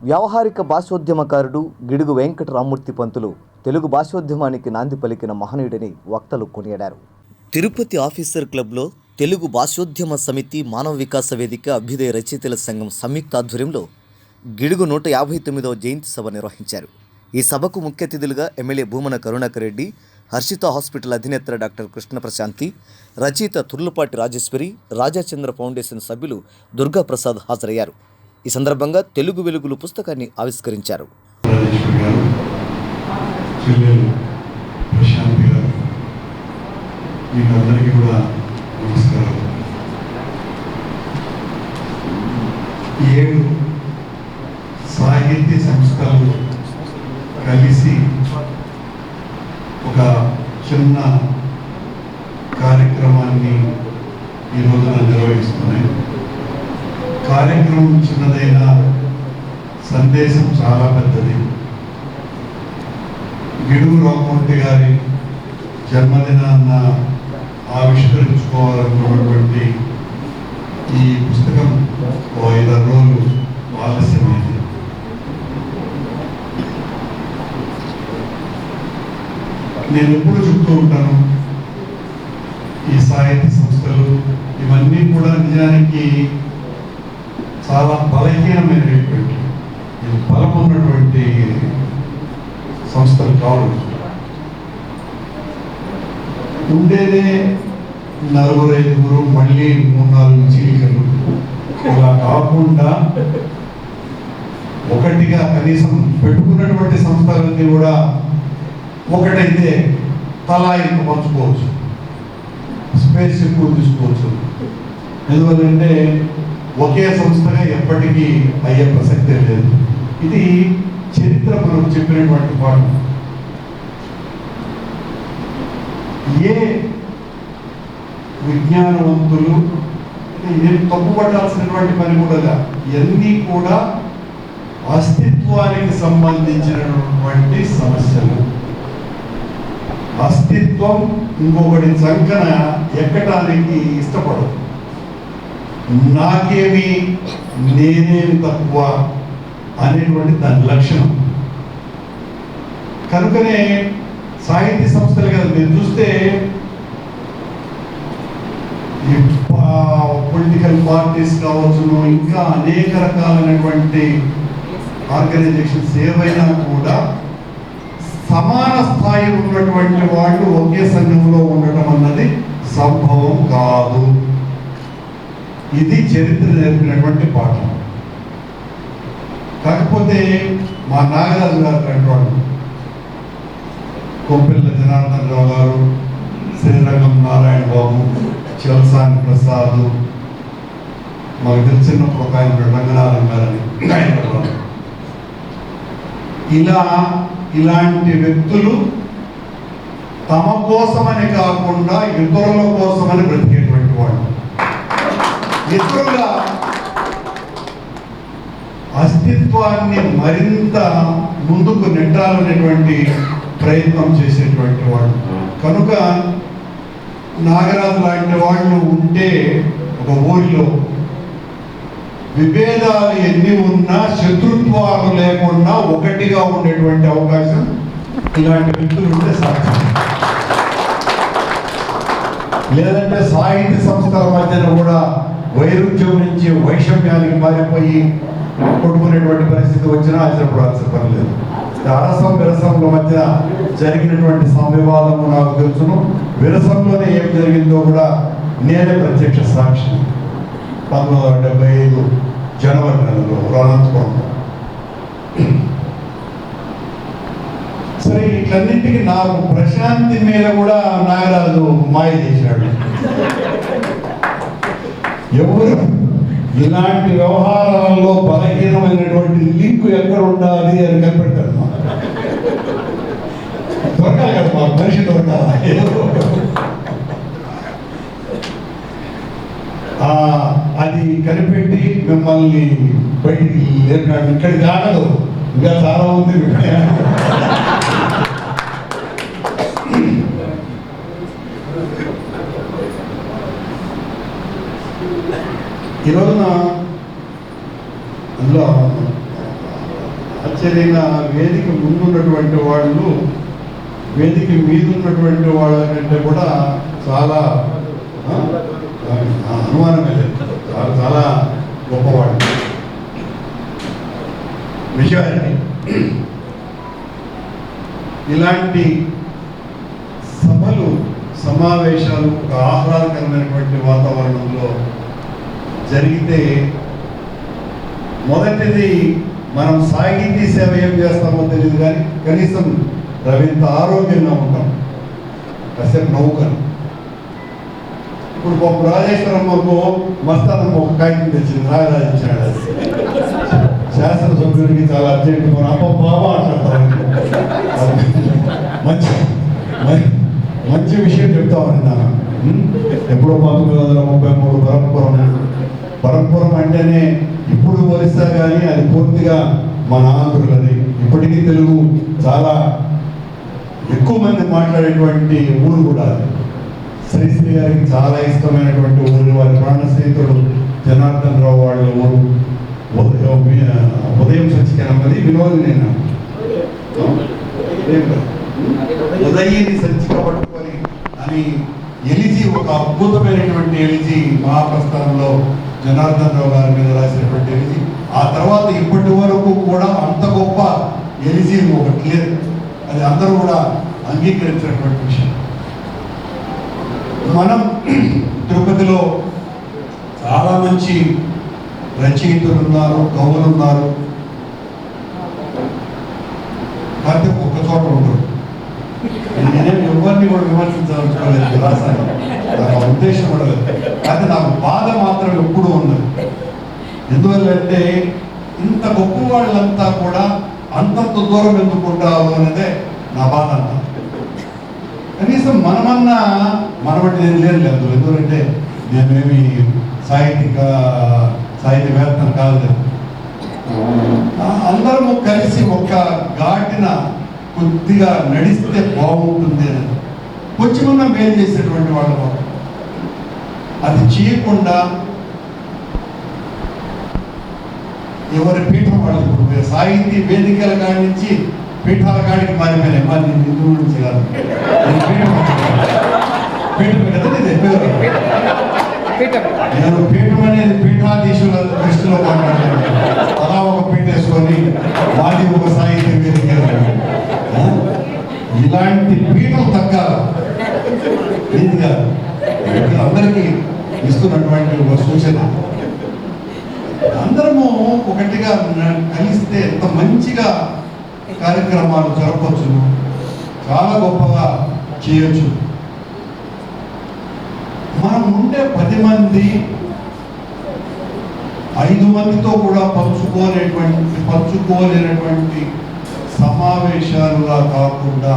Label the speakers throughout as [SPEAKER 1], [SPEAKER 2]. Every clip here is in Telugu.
[SPEAKER 1] వ్యావహారిక భాషోద్యమకారుడు గిడుగు వెంకట రామ్మూర్తి పంతులు తెలుగు భాషోద్యమానికి నాంది పలికిన మహనీయుడిని వక్తలు కొనియాడారు. తిరుపతి ఆఫీసర్ క్లబ్లో తెలుగు భాషోద్యమ సమితి, మానవ వికాస వేదిక, అభ్యుదయ రచయితల సంఘం సంయుక్త ఆధ్వర్యంలో గిడుగు 159వ జయంతి సభ నిర్వహించారు. ఈ సభకు ముఖ్య అతిథులుగా ఎమ్మెల్యే భూమన కరుణాకర్ రెడ్డి, హర్షిత హాస్పిటల్ అధినేత్ర డాక్టర్ కృష్ణ ప్రశాంతి, రచయిత తుర్లపాటి రాజేశ్వరి, రాజాచంద్ర ఫౌండేషన్ సభ్యులు దుర్గా ప్రసాద్ హాజరయ్యారు. ఈ సందర్భంగా తెలుగు వెలుగులు పుస్తకాన్ని ఆవిష్కరించారు.
[SPEAKER 2] ఏడు సాహిత్య సంస్థలు కలిసి ఒక చిన్న కార్యక్రమాన్ని ఈ రోజున నిర్వహిస్తున్నాయి. కార్యక్రమం చిన్నదైన సందేశం చాలా పెద్దది. గిడుగు రామ్మూర్తి గారి జన్మదినాన్న ఆవిష్కరించుకోవాలనుకున్నటువంటి ఈ పుస్తకం 5 రోజులు ఆలస్యమైంది. నేను ఎప్పుడు చెప్తూ ఉంటాను, ఈ సాహిత్య సంస్థలు ఇవన్నీ కూడా నిజానికి చాలా బలహీనమైనటువంటి, బలం ఉన్నటువంటి సంస్థలు కావచ్చు. ఉండేదే 4-5, మళ్ళీ 3-4 చీలికలు. ఇలా కాకుండా ఒకటిగా కనీసం పెట్టుకున్నటువంటి సంస్థలన్నీ కూడా ఒకటైతే తలా ఇంక పంచుకోవచ్చు, స్పేస్ ఎక్కువ తీసుకోవచ్చు. ఎందువల్లంటే ఒకే సంస్థగా ఎప్పటికీ అయ్యే ప్రసక్తే లేదు. ఇది చరిత్ర మనకు చెప్పినటువంటి పాఠం. ఏ విజ్ఞానవంతులు ఏం తప్పుపట్టాల్సినటువంటి పని కూడా ఇవన్నీ కూడా అస్తిత్వానికి సంబంధించినటువంటి సమస్యలు. అస్తిత్వం ఇంకొకటి సంకన ఎక్కడానికి ఇష్టపడదు. నాకేమి, నేనేమి తక్కువ అనేటువంటి దాని లక్షణం. కనుకనే సాహిత్య సంస్థలు కదా మీరు చూస్తే పొలిటికల్ పార్టీస్ కావచ్చును, ఇంకా అనేక రకాలైనటువంటి ఆర్గనైజేషన్స్ ఏవైనా కూడా సమాన స్థాయి ఉన్నటువంటి వాళ్ళు ఒకే సంఘంలో ఉండటం అన్నది సంభవం కాదు. ఇది చరిత్ర నేర్పినటువంటి పాఠం. కాకపోతే మా నాగరాజు గారు లాంటి వాళ్ళు, కొంపెల్ల జనార్దన్ రావు గారు, శ్రీరంగం నారాయణ బాబు, చివసాని ప్రసాద్, మాకు తెలిసినప్పుడు ఒక ఆయన రంగనాథన్ గారని, ఇలాంటి వ్యక్తులు తమ కోసమని కాకుండా ఇతరుల కోసమని బ్రతికేటువంటి వాళ్ళు. ఇతరుల అస్తిత్వాన్ని మరింత ముందుకు నెట్టాలనేటువంటి ప్రయత్నం చేసేటువంటి వాళ్ళు. కనుక నాగరాజు లాంటి వాళ్ళు ఉంటే ఒక ఊరిలో విభేదాలు ఎన్ని ఉన్నా, శత్రుత్వాలు లేకుండా ఒకటిగా ఉండేటువంటి అవకాశం ఇలాంటి వ్యక్తులు ఉంటే సాధ్యం. లేదంటే సాహిత్య సంస్థల మధ్యన కూడా వైరుధ్యం నుంచి వైషమ్యానికి మారిపోయి కొట్టుకునేటువంటి పరిస్థితి వచ్చినా ఆశ్చర్యపడాల్సిన పని లేదు. అరసం విరసంల మధ్య జరిగినటువంటి సంవివాదము నాకు తెలుసును. విరసంలోనే ఏం జరిగిందో కూడా నేనే ప్రత్యక్ష సాక్షి. 1975 జనవరి నెలలో అనంతపురంలో. సరే, ఇట్లన్నింటికి నాకు ప్రశాంతి మీద కూడా నాగరాజు మాయ చేశాడు. ఎవరు ఇలాంటి వ్యవహారాలలో బలహీనమైనటువంటి లింక్ ఎక్కడ ఉండాలి అని కనిపెట్టారు. దొరకాలి కదా, మా మనిషి దొరకాలి. అది కనిపెట్టి మిమ్మల్ని బయటికి లేపినాడు. ఇక్కడికి కాగదు, ఇంకా చాలా ఉంది. ఈ రోజున అందులో ఆశ్చర్యంగా వేదిక ముందున్నటువంటి వాళ్ళు వేదిక మీద ఉన్నటువంటి వాళ్ళ కంటే కూడా చాలా అనుమానమే లేదు, చాలా చాలా గొప్పవాళ్ళు. విషయాన్ని ఇలాంటి సభలు సమావేశాలు ఒక ఆహ్లాదకరమైనటువంటి వాతావరణంలో జరిగితే మొదటిది మనం సాహితీ సేవ ఏం చేస్తామో తెలియదు, కానీ కనీసం రవింత ఆరోగ్యంగా ఉంటాం, కాసేపు నవ్వుకను. ఇప్పుడు ఒక రాజేశ్వరమ్మకు మస్తానమ్మ ఒక కాగితం తెచ్చింది, రాజరాజు ఇచ్చాడు. శాసనసభ్యుడికి చాలా అర్జెంట్ బాబా అంటారు. మంచి మంచి విషయం చెప్తామని నాన్న. ఎప్పుడో 1933 పరంపురం అంటేనే ఇప్పుడు ఒరిస్సా కానీ అది పూర్తిగా మన ఆంధ్రులది. ఇప్పటికీ తెలుగు చాలా ఎక్కువ మంది మాట్లాడేటువంటి ఊరు కూడా అది. శ్రీశ్రీ గారికి చాలా ఇష్టమైనటువంటి ఊరు, వారి ప్రాణ స్నేహితుడు జనార్దన్ రావు వాళ్ళ ఊరు. ఉదయం సంచికనమ్మది వినోదినేనా ఉదయిని సంచిక పట్టుకొని అని ఎలిజీ, ఒక అద్భుతమైనటువంటి ఎలిజీ మహాప్రస్థానంలో జనార్దన్ రావు గారి మీద రాసినటువంటి ఎలిజీ. ఆ తర్వాత ఇప్పటి వరకు కూడా అంత గొప్ప ఎలిజీ ఒకటి లేదు, అది అందరూ కూడా అంగీకరించినటువంటి విషయం. మనం తిరుపతిలో చాలా మంచి రచయితలు ఉన్నారు, కవులు ఉన్నారు, కాకపోతే ఒక్క చోట ఉండరు. నేనేం ఎవరిని కూడా విమర్శించాలనుకోలేదు, రాశాను, నాకు ఉద్దేశం కూడా లేదు. కానీ నాకు బాధ మాత్రం ఎప్పుడూ ఉన్నది. ఎందువల్లంటే ఇంత గొప్ప వాళ్ళంతా కూడా అంతంత దూరం ఎందుకుంటారు అనేదే నా బాధ అంతా. కనీసం మనమన్నా మనబట్టి నేను లేదు, ఎందుకంటే నేనేమి సాహిత్యవేత్తను కాదు. అందరము కలిసి ఒక ఘాటిన కొద్దిగా నడిస్తే బాగుంటుంది అని కొంచెమన్నా మేలు చేసేటువంటి వాళ్ళు అది చేయకుండా ఎవరి పీఠం వాళ్ళు ఇప్పుడు సాహితీ వేదికల కాడి నుంచి పీఠాల కాడికి మారిపోయినాయి. మరి నేను హిందూ నుంచి కాదు, పీఠం కదా నేను పీఠం అనేది పీఠాధీశుల దృష్టిలో మాట్లాడాను. అలా ఒక పీఠ వేసుకొని వాటి ఒక సాహిత్య వేదిక ఇలాంటి పీఠం తగ్గాలి. ఇది కాదు అందరికీ ఇస్తున్నటువంటి ఒక సూచన. అందరము ఒకటిగా కలిస్తే ఎంత మంచిగా కార్యక్రమాలు జరపచ్చు, చాలా గొప్పగా చేయొచ్చు. మనం ఉండే 10 మంది 5 మందితో కూడా పంచుకోలేనటువంటి సమావేశాలుగా కాకుండా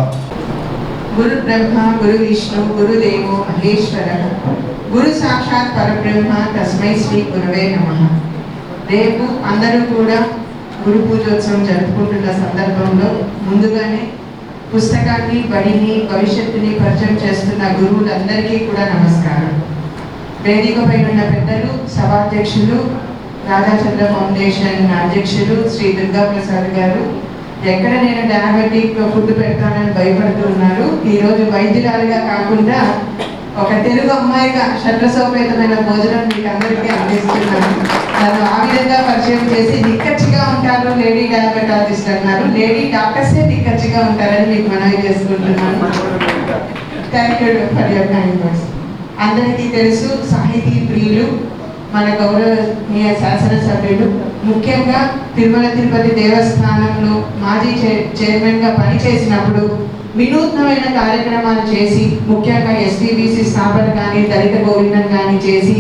[SPEAKER 3] గురు బ్రహ్మ గురు విష్ణు గురుదేవో మహేశ్వర గురు సాక్షాత్ పరబ్రహ్మ తస్మై శ్రీ గురువే నమః. రేపు అందరూ కూడా గురు పూజోత్సవం జరుపుకుంటున్న సందర్భంలో ముందుగానే పుస్తకాన్ని, బడిని, భవిష్యత్తుని పరిచయం చేస్తున్న గురువులందరికీ కూడా నమస్కారం. వేదిక పైన ఉన్న పెద్దలు, సభాధ్యక్షులు, రాధాచంద్ర ఫౌండేషన్ అధ్యక్షులు శ్రీ దుర్గా ప్రసాద్ గారు, ఎక్కడ నేను డయాబెటిక్ ఫుడ్ పెడతానని భయపడుతూ ఉన్నారు. ఈరోజు వైద్యురాలుగా కాకుండా ఒక తెలుగు అమ్మాయిగా షడ్రసోపేతమైన భోజనం మీకు అందరికీ అందిస్తున్నాను. నన్ను ఆ విధంగా పరిచయం చేసి నిక్కచ్చిగా ఉంటారు లేడీ డయాబెటాలజిస్ట్ అన్నారు. లేడీ డాక్టర్సే నిక్కచ్చిగా ఉంటారని మీకు మనవి చేసుకుంటున్నాను. Thank you for your kind words. అందరికీ తెలుసు, సాహితీ ప్రియులు, మన గౌరవనీయ శాసనసభ్యులు, ముఖ్యంగా తిరుమల తిరుపతి దేవస్థానంలో మాజీ చైర్మన్గా పనిచేసినప్పుడు వినూత్నమైన కార్యక్రమాలు చేసి, ముఖ్యంగా ఎస్టీబీసీ స్థాపన కానీ, దళిత గోవిందం కానీ చేసి,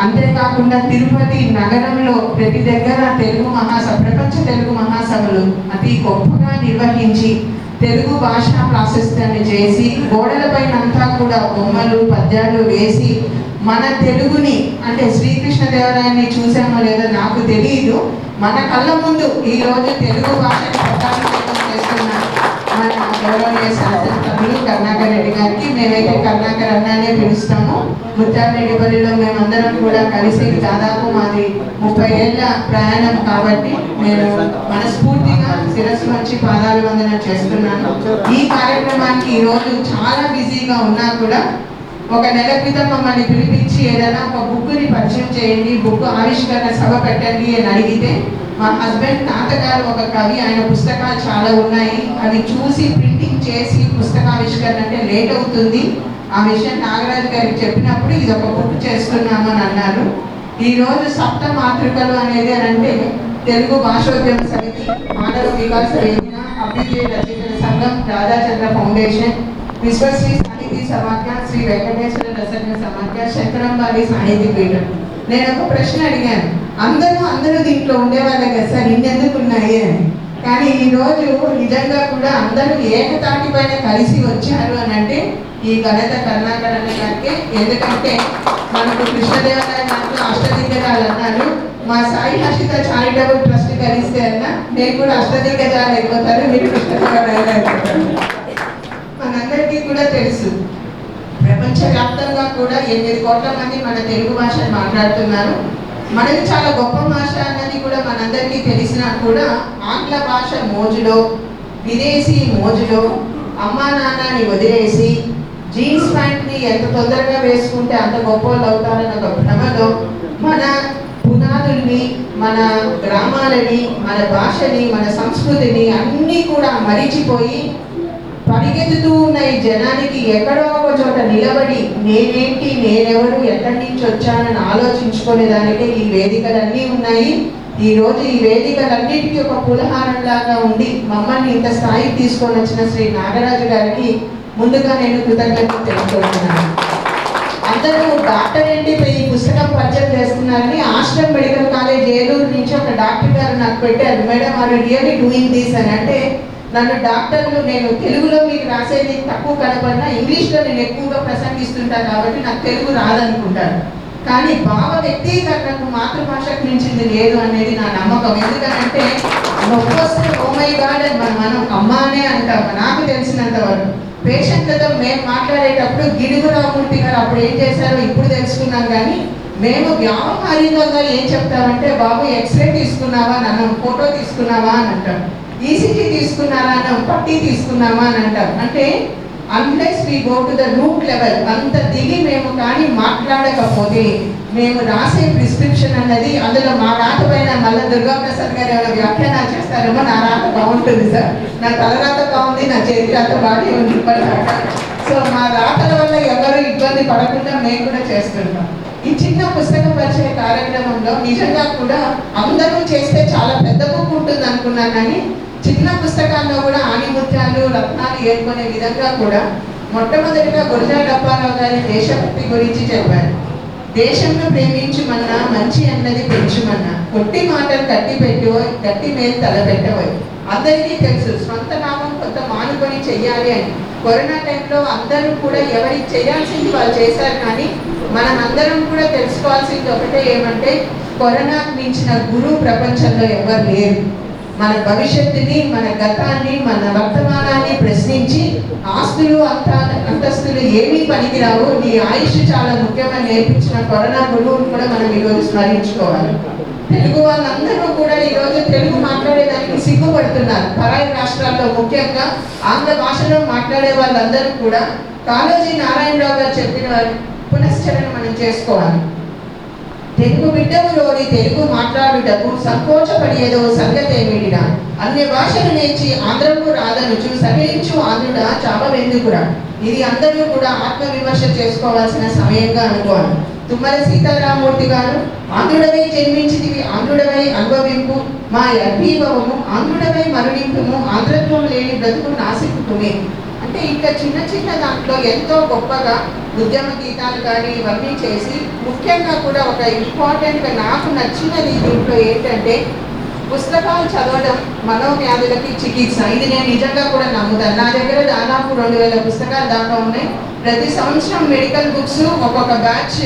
[SPEAKER 3] అంతేకాకుండా తిరుపతి నగరంలో ప్రతి దగ్గర ప్రపంచ తెలుగు మహాసభలు అతి గొప్పగా నిర్వహించి తెలుగు భాషా ప్రాశస్త్యాన్ని చేసి, గోడలపైన అంతా కూడా బొమ్మలు, పద్యాలు వేసి మన తెలుగుని, అంటే శ్రీకృష్ణదేవరాయని చూసామో లేదో నాకు తెలియదు, మన కళ్ళ ముందు ఈరోజు తెలుగు భాషని ప్రచారం చేస్తున్న మన మన గౌరవనీయ శాసనసభ్యులు కరుణాకర్ రెడ్డి గారికి, మేమైతే కరుణాకర్ అన్నానే పిలుస్తాము. ముత్యాలరెడ్డిపల్లిలో మేమందరం కూడా కలిసి దాదాపు మాది 30 ఏళ్ళ ప్రయాణం కాబట్టి నేను మనస్ఫూర్తిగా శిరస్సు వచ్చి పాదాభివందనం చేస్తున్నాను. ఈ కార్యక్రమానికి ఈరోజు చాలా బిజీగా ఉన్నా కూడా ఒక నెల క్రితం మమ్మల్ని పిలిపించి ఏదైనా ఒక బుక్ని పరిచయం చేయండి, బుక్ ఆవిష్కరణ సభ పెట్టండి అని అడిగితే మా హస్బెండ్ తాతగారు ఒక కవి, ఆయన పుస్తకాలు చాలా ఉన్నాయి, అవి చూసి ప్రింటింగ్ చేసి పుస్తకావిష్కరణ అంటే లేట్ అవుతుంది, ఆ విషయం నాగరాజు గారికి చెప్పినప్పుడు ఇది ఒక బుక్ చేస్తున్నాము అని అన్నారు. ఈరోజు సప్త మాతృకలు అనేది అని అంటే తెలుగు భాషోద్యమ సమితి, మానవ వికాస వేదిక, అభివృద్ధి రచయితల సంఘం, రాధాచంద్ర ఫౌండేషన్, విశ్వశ్రీ సాహితీ సమాఖ్య, శ్రీ వెంకటేశ్వర రసజ్ఞ సమాఖ్య, శంకరంబాలి సాహితీ పీఠం. నేను ఒక ప్రశ్న అడిగాను, అందరూ దీంట్లో ఉండేవాళ్ళే కదా సార్, ఇన్నెందుకు ఉన్నాయి అని. కానీ ఈరోజు నిజంగా కూడా అందరూ ఏకతాటి పైన కలిసి వచ్చారు అని అంటే ఈ ఘనత కరుణాకర్ అన్న గారికి. ఎందుకంటే మనకు కృష్ణదేవరాయ దాంట్లో అష్టదిగ్గజాలు అన్నారు, మా సాయి హర్షిత చారిటబుల్ ట్రస్ట్ కలిస్తే అన్న నేను కూడా అష్టదిగ్గజాలు అయిపోతారు, మీరు కృష్ణదేవరాయలు అయిపోతారు. మనందరికీ కూడా తెలుసు ప్రపంచవ్యాప్తంగా కూడా 8 కోట్ల మంది మన తెలుగు భాషను మాట్లాడుతున్నారు. మనది చాలా గొప్ప భాష అన్నది కూడా మనందరికీ తెలిసినా కూడా ఆంగ్ల భాష మోజులో, విదేశీ మోజులో అమ్మా నాన్నని వదిలేసి జీన్స్ ప్యాంట్ని ఎంత తొందరగా వేసుకుంటే అంత గొప్ప వాళ్ళు అవుతారన్న ఒక భ్రమలో మన పునాదుల్ని, మన గ్రామాలని, మన భాషని, మన సంస్కృతిని అన్నీ కూడా మరిచిపోయి పరిగెత్తుతూ ఉన్న ఈ జనానికి ఎక్కడో ఒక చోట నిలబడి నేనేంటి, నేనెవరు, ఎక్కడి నుంచి వచ్చానని ఆలోచించుకునే దానికే ఈ వేదికలన్నీ ఉన్నాయి. ఈరోజు ఈ వేదికలన్నిటికీ ఒక పులహారంలాగా ఉండి మమ్మల్ని ఇంత స్థాయికి తీసుకొని వచ్చిన శ్రీ నాగరాజు గారికి ముందుగా నేను కృతజ్ఞతలు తెలుసుకుంటున్నాను. అందరూ డాక్టర్ ఏంటి ఈ పుస్తకం పరిచయం చేస్తున్నారని ఆశ్రమ్ మెడికల్ కాలేజ్ ఏలూరు నుంచి ఒక డాక్టర్ గారు నాకు పెట్టారు, madam are really doing this అని. అంటే నన్ను డాక్టర్లు, నేను తెలుగులో మీకు రాసేది తక్కువ కనపడినా ఇంగ్లీష్లో నేను ఎక్కువగా ప్రసంగిస్తుంటాను కాబట్టి నాకు తెలుగు రాదనుకుంటాను. కానీ భావ వ్యక్తీకరణకు మాతృభాషకు మించింది లేదు అనేది నా నమ్మకం. ఎందుకంటే నొప్పి వస్తే ఓ మై గాడ్ అని మనం అమ్మ అనే అంటాము. నాకు తెలిసినంత వరకు పేషెంట్లతో మేము మాట్లాడేటప్పుడు గిడుగు రామూర్తి గారు అప్పుడు ఏం చేశారో ఇప్పుడు తెలుసుకున్నాం. కానీ మేము వ్యావహారికంగా ఏం చెప్తామంటే, బాబు ఎక్స్రే తీసుకున్నావా అని అన్నాం, ఫోటో తీసుకున్నావా అని అంటాం, ఈసీజీ తీసుకున్నారా అన్నాం, పట్టీ తీసుకున్నామా అని అంటాం. అంటే unless we go to the root level అంత దిగి మేము కానీ మాట్లాడకపోతే మేము రాసే ప్రిస్క్రిప్షన్ అన్నది అందులో మా రాత పైన మళ్ళీ దుర్గాప్రసాద్ గారు ఎవరైనా వ్యాఖ్యానాలు చేస్తారేమో, నా రాత బాగుంటుంది సార్, నా తలరాత బాగుంది, నా చేతి రాత బాగా ఉంది ఇప్పటిదాకా. సో మా రాతల వల్ల ఎవరు ఇబ్బంది పడకుండా మేము కూడా చేస్తుంటాం. ఈ చిన్న పుస్తక పరిచయ కార్యక్రమంలో నిజంగా కూడా అందరూ చేస్తే చాలా పెద్ద బుక్ ఉంటుంది అనుకున్నాను. కానీ చిన్న పుస్తకాల్లో కూడా ఆణిముత్యాలు, రత్నాలు ఏర్కొనే విధంగా కూడా మొట్టమొదటిగా గురజాడ అప్పారావు గారి దేశభక్తి గురించి చెప్పారు. దేశంను ప్రేమించుమన్నా, మంచి అన్నది పెంచుమన్నా, కొట్టి మాటలు కట్టి పెట్టివోయ్, గట్టి మేలు తలపెట్టవోయ్. అందరికీ తెలుసు స్వంత నామం కొంత మానుకొని చెయ్యాలి అని. కరోనా టైంలో అందరూ కూడా ఎవరికి చేయాల్సింది వాళ్ళు చేశారు. కానీ మనం అందరం కూడా తెలుసుకోవాల్సింది ఒకటే, ఏమంటే కరోనాకు మించిన గురువు ప్రపంచంలో ఎవరు లేరు. మన భవిష్యత్తుని, మన గతాన్ని, మన వర్తమానాన్ని ప్రశ్నించి ఆస్తులు అంతస్తులు ఏమీ పనికిరావు, నీ ఆయుష్ చాలా ముఖ్యమని నేర్పించిన కరోనా గురువుని కూడా మనం ఈరోజు స్మరించుకోవాలి. తెలుగు వాళ్ళందరూ కూడా ఈరోజు తెలుగు మాట్లాడేదానికి సిగ్గుపడుతున్నారు. పరాయి రాష్ట్రాల్లో ముఖ్యంగా ఆంగ్ల భాషలో మాట్లాడే వాళ్ళందరూ కూడా కాళోజీ నారాయణరావు గారు చెప్పిన పునశ్చరణ మనం చేసుకోవాలి. తెలుగు బిడ్డములోని తెలుగు మాట్లాడుటకు సంకోచపడియేదో సంగతేమిటిరా, అన్య భాషలు నేర్చి ఆంధ్రకు రాదనుచు సహించు ఆంధ్రుడా చావెందుకురా. ఇది అందరూ కూడా ఆత్మవిమర్శ చేసుకోవాల్సిన సమయంగా అనుకోవాలి. తుమ్మల సీతారామూర్తి గారు ఆంధ్రుడవై జన్మించితివి, ఆంధ్రుడవై అనుభవింపు మా అభీభవము, ఆంధ్రుడవై మరుణింపుము, ఆంధ్రత్వం లేని బ్రతుకు నాసికుమే. అంటే ఇంకా చిన్న చిన్న దాంట్లో ఎంతో గొప్పగా ఉద్యమ గీతాలు కానీ ఇవన్నీ చేసి, ముఖ్యంగా కూడా ఒక ఇంపార్టెంట్గా నాకు నచ్చినది దీంట్లో ఏంటంటే పుస్తకాలు చదవడం మనోవ్యాధులకి చికిత్స. ఇది నేను నిజంగా కూడా నమ్ముతాను. నా దగ్గర దాదాపు 2000 పుస్తకాలు దాకా ఉన్నాయి. ప్రతి సంవత్సరం మెడికల్ బుక్స్ ఒక్కొక్క బ్యాచ్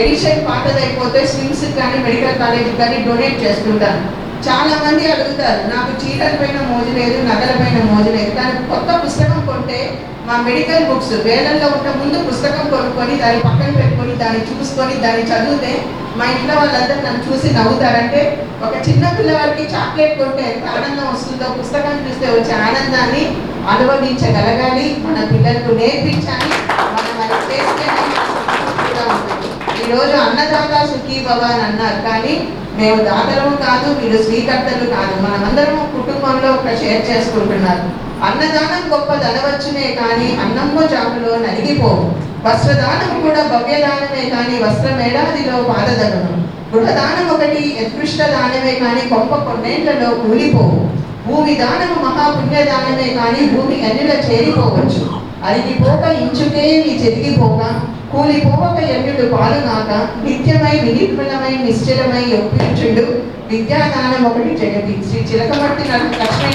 [SPEAKER 3] ఎడిషన్ పాతదైపోతే స్విమ్స్ కానీ మెడికల్ కాలేజీకి కానీ డొనేట్ చేస్తుంటాను. చాలా మంది అడుగుతారు, నాకు చీరల పైన మోజు లేదు, నగల పైన మోజు లేదు, కానీ కొత్త పుస్తకం కొంటే మా మెడికల్ బుక్స్ వేలల్లో ఉంటే ముందు పుస్తకం కొనుక్కొని దాన్ని పక్కన పెట్టుకొని దాన్ని చూసుకొని దాన్ని చదివితే మా ఇంట్లో వాళ్ళందరూ నన్ను చూసి నవ్వుతారంటే ఒక చిన్న పిల్లవాడికి చాక్లెట్ కొంటే ఎంత ఆనందం వస్తుందో పుస్తకం చూస్తే వచ్చే ఆనందాన్ని అనుభవించగలగాలి, మన పిల్లలకు నేర్పించాలి, మనం అది చేస్తేనే సంతృప్తిగా ఉంటుంది. ఈరోజు అన్నదాత సుఖీ భవ అని అన్నారు, కానీ మేము దాతలము కాదు, మీరు స్వీకర్తలు కాదు, మనమందరము కుటుంబంలో ఒక షేర్ చేసుకుంటున్నారు. అన్నదానం గొప్ప ధనవచ్చునే కానీ అన్నమ్మ జాములో నలిగిపోవు, వస్త్రదానం కూడా భవ్యదానమే కానీ వస్త్రమేడాదిలో పాదదగను, గృహదానం ఒకటి ఉత్కృష్ట దానమే కానీ కొంప కొన్నేళ్లలో కూలిపోవు, భూమి దానము మహాపుణ్యదానమే కానీ భూమి అన్నిల చేరిపోవచ్చు, అరిగిపోక ఇంచుకే నీ చెరిగిపోగా కూలిపోవక ఎన్నుడు పాలుగాక నిత్యమై వినిర్మలమై నిశ్చలమై ఒప్పించుడు విద్యాదానం ఒకటి జగతి. శ్రీ చిలకమర్తి లక్ష్మీ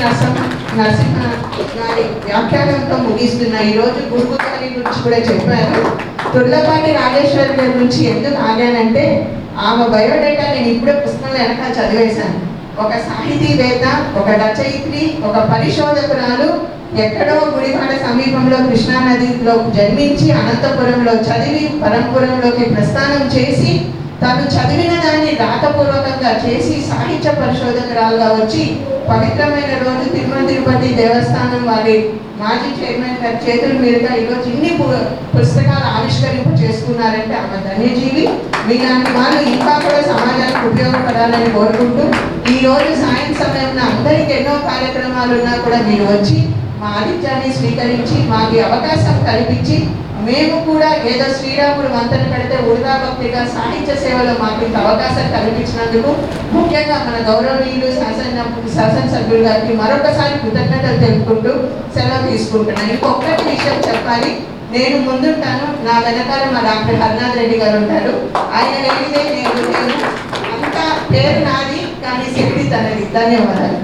[SPEAKER 3] నరసింహ గారి వ్యాఖ్యానంతో ముగిస్తున్న ఈరోజు గురువు గారి గురించి కూడా చెప్పారు. తుర్లపాటి రాజేశ్వరి గారి గురించి ఎందుకు ఆగానంటే ఆమె బయోడేటా నేను ఇప్పుడే పుస్తకంలో వెనక చదివేశాను. ఒక సాహితీవేత్త, ఒక రచయిత్రి, ఒక పరిశోధకురాలు, ఎక్కడో గుడివాడ సమీపంలో కృష్ణానదిలో జన్మించి అనంతపురంలో చదివి పరంపురంలోకి ప్రస్థానం చేసి తను చదివిన దాన్ని రాతపూర్వకంగా చేసి సాహిత్య పరిశోధకురాలుగా వచ్చి పవిత్రమైన రోజు తిరుమల తిరుపతి దేవస్థానం వారి మాజీ చైర్మన్ గారి చేతుల మీదుగా ఈరోజు ఇన్ని పుస్తకాలు ఆవిష్కరింపు చేసుకున్నారంటే ఆమె ధన్యజీవి. మీలాంటి వాళ్ళు ఇంకా కూడా సమాజానికి ఉపయోగపడాలని కోరుకుంటూ ఈరోజు సాయం సమయంలో అందరికీ ఎన్నో కార్యక్రమాలు ఉన్నా కూడా మీరు వచ్చి మా ఆతిథ్యాన్ని స్వీకరించి మాకు అవకాశం కల్పించి మేము కూడా ఏదో శ్రీరాముడు వంతెన కడితే ఉడతా భక్తిగా సాహిత్య సేవలో మాకు ఇంత అవకాశం కల్పించినందుకు ముఖ్యంగా మన గౌరవనీయులు శాసనసభ్యులు గారికి మరొకసారి కృతజ్ఞతలు తెలుపుకుంటూ సెలవు తీసుకుంటున్నాను. ఇంకొకటి విషయం చెప్పాలి, నేను ముందుంటాను, నా వెనకాల మా డాక్టర్ హరినాథ్ రెడ్డి గారు ఉంటారు. ఆయన వెళ్ళితే నేను అంతా పేరు నాది కానీ శక్తి తనది. ధన్యవాదాలు.